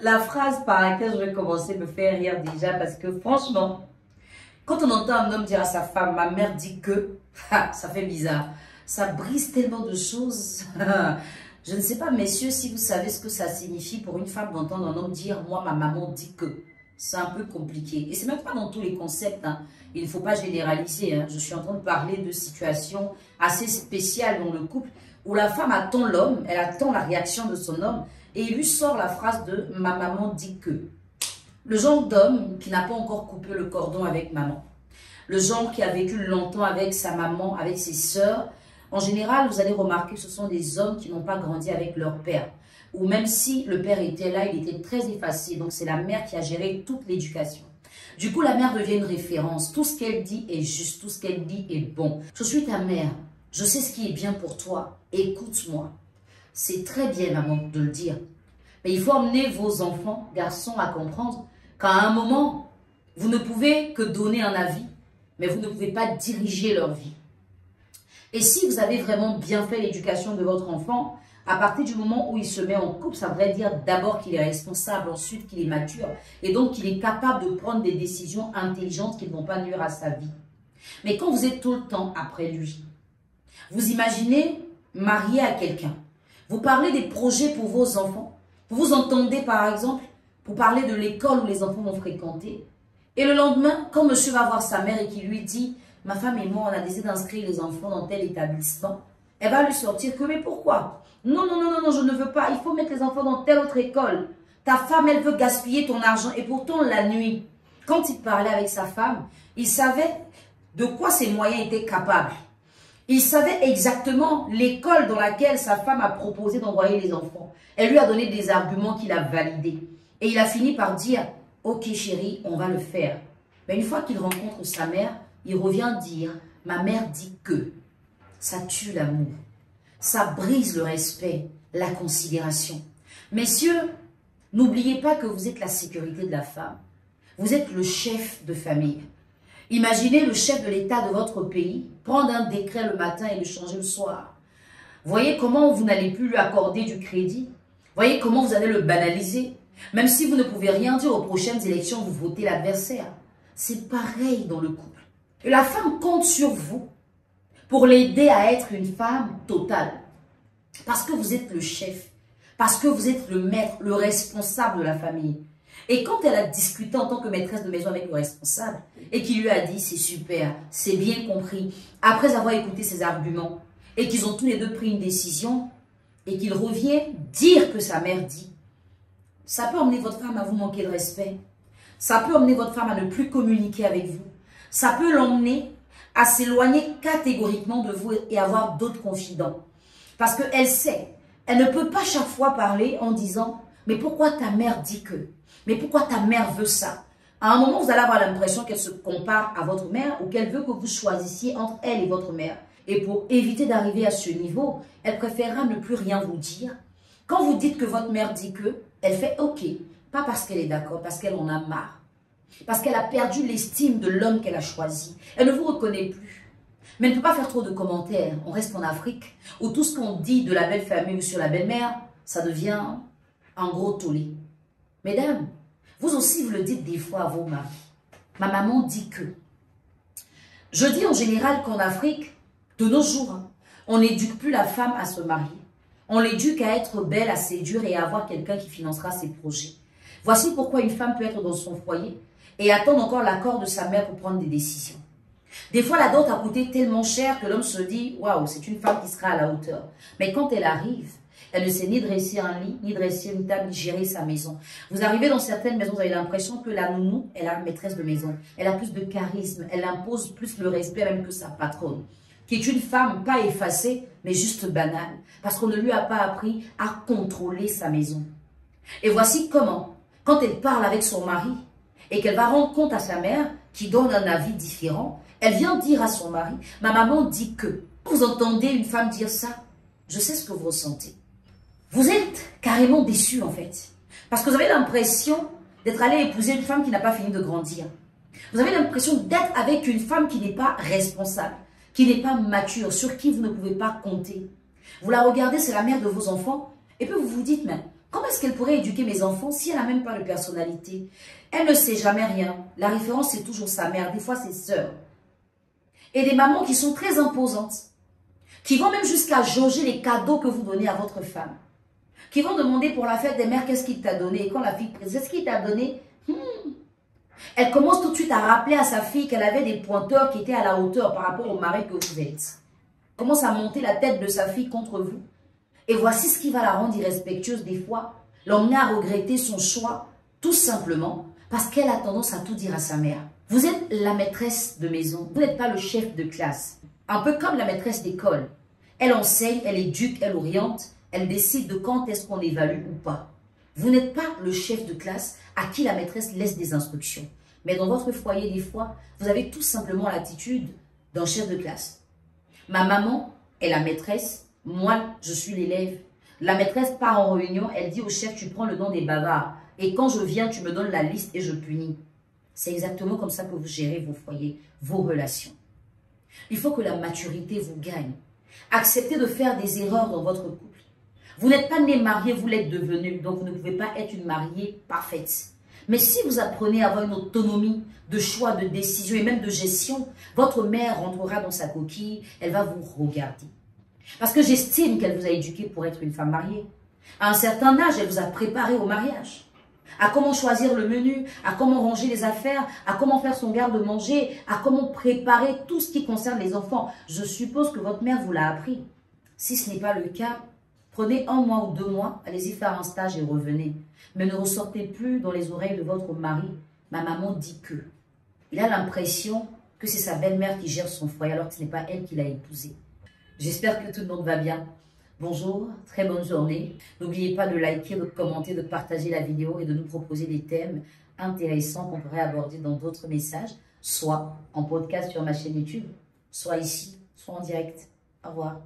La phrase par laquelle je vais commencer me fait rire déjà parce que franchement, quand on entend un homme dire à sa femme, ma mère dit que, ça fait bizarre. Ça brise tellement de choses. Je ne sais pas, messieurs, si vous savez ce que ça signifie pour une femme d'entendre un homme dire, moi, ma maman dit que. C'est un peu compliqué. Et c'est même pas dans tous les concepts. Hein. Il ne faut pas généraliser. Hein. Je suis en train de parler de situations assez spéciales dans le couple où la femme attend l'homme, elle attend la réaction de son homme et il lui sort la phrase de « ma maman dit que ». Le genre d'homme qui n'a pas encore coupé le cordon avec maman. Le genre qui a vécu longtemps avec sa maman, avec ses sœurs. En général, vous allez remarquer que ce sont des hommes qui n'ont pas grandi avec leur père. Ou même si le père était là, il était très effacé. Donc, c'est la mère qui a géré toute l'éducation. Du coup, la mère devient une référence. Tout ce qu'elle dit est juste, tout ce qu'elle dit est bon. Je suis ta mère. Je sais ce qui est bien pour toi. Écoute-moi. C'est très bien, maman, de le dire. Mais il faut emmener vos enfants, garçons, à comprendre qu'à un moment, vous ne pouvez que donner un avis, mais vous ne pouvez pas diriger leur vie. Et si vous avez vraiment bien fait l'éducation de votre enfant, à partir du moment où il se met en couple, ça voudrait dire d'abord qu'il est responsable, ensuite qu'il est mature, et donc qu'il est capable de prendre des décisions intelligentes qui ne vont pas nuire à sa vie. Mais quand vous êtes tout le temps après lui, vous imaginez marié à quelqu'un, vous parlez des projets pour vos enfants, vous vous entendez par exemple pour parler de l'école où les enfants vont fréquenter, et le lendemain, quand monsieur va voir sa mère et qu'il lui dit « ma femme et moi, on a décidé d'inscrire les enfants dans tel établissement », elle va lui sortir que « mais pourquoi ?» Non, non, non, non, non, je ne veux pas. Il faut mettre les enfants dans telle autre école. Ta femme, elle veut gaspiller ton argent. Et pourtant, la nuit, quand il parlait avec sa femme, il savait de quoi ses moyens étaient capables. Il savait exactement l'école dans laquelle sa femme a proposé d'envoyer les enfants. Elle lui a donné des arguments qu'il a validés. Et il a fini par dire, « Ok chérie, on va le faire. » Mais une fois qu'il rencontre sa mère, il revient dire, « Ma mère dit que. » Ça tue l'amour. Ça brise le respect, la considération. Messieurs, n'oubliez pas que vous êtes la sécurité de la femme. Vous êtes le chef de famille. Imaginez le chef de l'État de votre pays prendre un décret le matin et le changer le soir. Voyez comment vous n'allez plus lui accorder du crédit. Voyez comment vous allez le banaliser. Même si vous ne pouvez rien dire aux prochaines élections, vous votez l'adversaire. C'est pareil dans le couple. Et la femme compte sur vous pour l'aider à être une femme totale. Parce que vous êtes le chef, parce que vous êtes le maître, le responsable de la famille. Et quand elle a discuté en tant que maîtresse de maison avec le responsable, et qu'il lui a dit, c'est super, c'est bien compris, après avoir écouté ses arguments, et qu'ils ont tous les deux pris une décision, et qu'il revient dire que sa mère dit, ça peut emmener votre femme à vous manquer de respect, ça peut emmener votre femme à ne plus communiquer avec vous, ça peut l'emmener à s'éloigner catégoriquement de vous et avoir d'autres confidents. Parce qu'elle sait, elle ne peut pas chaque fois parler en disant « Mais pourquoi ta mère dit que? Mais pourquoi ta mère veut ça ?» À un moment, vous allez avoir l'impression qu'elle se compare à votre mère ou qu'elle veut que vous choisissiez entre elle et votre mère. Et pour éviter d'arriver à ce niveau, elle préférera ne plus rien vous dire. Quand vous dites que votre mère dit que, elle fait « Ok », pas parce qu'elle est d'accord, parce qu'elle en a marre. Parce qu'elle a perdu l'estime de l'homme qu'elle a choisi. Elle ne vous reconnaît plus. Mais elle ne peut pas faire trop de commentaires. On reste en Afrique, où tout ce qu'on dit de la belle famille ou sur la belle-mère, ça devient un gros tollé. Mesdames, vous aussi, vous le dites des fois à vos maris. Ma maman dit que. Je dis en général qu'en Afrique, de nos jours, on n'éduque plus la femme à se marier. On l'éduque à être belle, à séduire et à avoir quelqu'un qui financera ses projets. Voici pourquoi une femme peut être dans son foyer et attendre encore l'accord de sa mère pour prendre des décisions. Des fois, la dot a coûté tellement cher que l'homme se dit « Waouh, c'est une femme qui sera à la hauteur ». Mais quand elle arrive, elle ne sait ni dresser un lit, ni dresser une table, ni gérer sa maison. Vous arrivez dans certaines maisons, vous avez l'impression que la nounou est la maîtresse de maison. Elle a plus de charisme, elle impose plus le respect même que sa patronne. Qui est une femme pas effacée, mais juste banale. Parce qu'on ne lui a pas appris à contrôler sa maison. Et voici comment, quand elle parle avec son mari, et qu'elle va rendre compte à sa mère, qui donne un avis différent, elle vient dire à son mari, ma maman dit que. Vous entendez une femme dire ça, je sais ce que vous ressentez. Vous êtes carrément déçu en fait. Parce que vous avez l'impression d'être allé épouser une femme qui n'a pas fini de grandir. Vous avez l'impression d'être avec une femme qui n'est pas responsable, qui n'est pas mature, sur qui vous ne pouvez pas compter. Vous la regardez, c'est la mère de vos enfants, et puis vous vous dites, mais Comment est-ce qu'elle pourrait éduquer mes enfants si elle n'a même pas de personnalité? Elle ne sait jamais rien. La référence, c'est toujours sa mère, des fois ses sœurs. Et des mamans qui sont très imposantes, qui vont même jusqu'à jauger les cadeaux que vous donnez à votre femme, qui vont demander pour la fête des mères qu'est-ce qu'il t'a donné. Et quand la fille présente, qu'est-ce qu'il t'a donné? Elle commence tout de suite à rappeler à sa fille qu'elle avait des pointeurs qui étaient à la hauteur par rapport au mari que vous êtes. Elle commence à monter la tête de sa fille contre vous. Et voici ce qui va la rendre irrespectueuse des fois, l'emmener à regretter son choix, tout simplement parce qu'elle a tendance à tout dire à sa mère. Vous êtes la maîtresse de maison, vous n'êtes pas le chef de classe. Un peu comme la maîtresse d'école. Elle enseigne, elle éduque, elle oriente, elle décide de quand est-ce qu'on évalue ou pas. Vous n'êtes pas le chef de classe à qui la maîtresse laisse des instructions. Mais dans votre foyer, des fois, vous avez tout simplement l'attitude d'un chef de classe. Ma maman est la maîtresse, moi, je suis l'élève. La maîtresse part en réunion, elle dit au chef, tu prends le nom des bavards. Et quand je viens, tu me donnes la liste et je punis. C'est exactement comme ça que vous gérez vos foyers, vos relations. Il faut que la maturité vous gagne. Acceptez de faire des erreurs dans votre couple. Vous n'êtes pas né marié, vous l'êtes devenu. Donc vous ne pouvez pas être une mariée parfaite. Mais si vous apprenez à avoir une autonomie de choix, de décision et même de gestion, votre mère rentrera dans sa coquille, elle va vous regarder. Parce que j'estime qu'elle vous a éduqué pour être une femme mariée. À un certain âge, elle vous a préparé au mariage. À comment choisir le menu, à comment ranger les affaires, à comment faire son garde-manger, à comment préparer tout ce qui concerne les enfants. Je suppose que votre mère vous l'a appris. Si ce n'est pas le cas, prenez 1 mois ou 2 mois, allez-y faire un stage et revenez. Mais ne ressortez plus dans les oreilles de votre mari. Ma maman dit que. Il a l'impression que c'est sa belle-mère qui gère son foyer alors que ce n'est pas elle qui l'a épousé. J'espère que tout le monde va bien. Bonjour, très bonne journée. N'oubliez pas de liker, de commenter, de partager la vidéo et de nous proposer des thèmes intéressants qu'on pourrait aborder dans d'autres messages, soit en podcast sur ma chaîne YouTube, soit ici, soit en direct. Au revoir.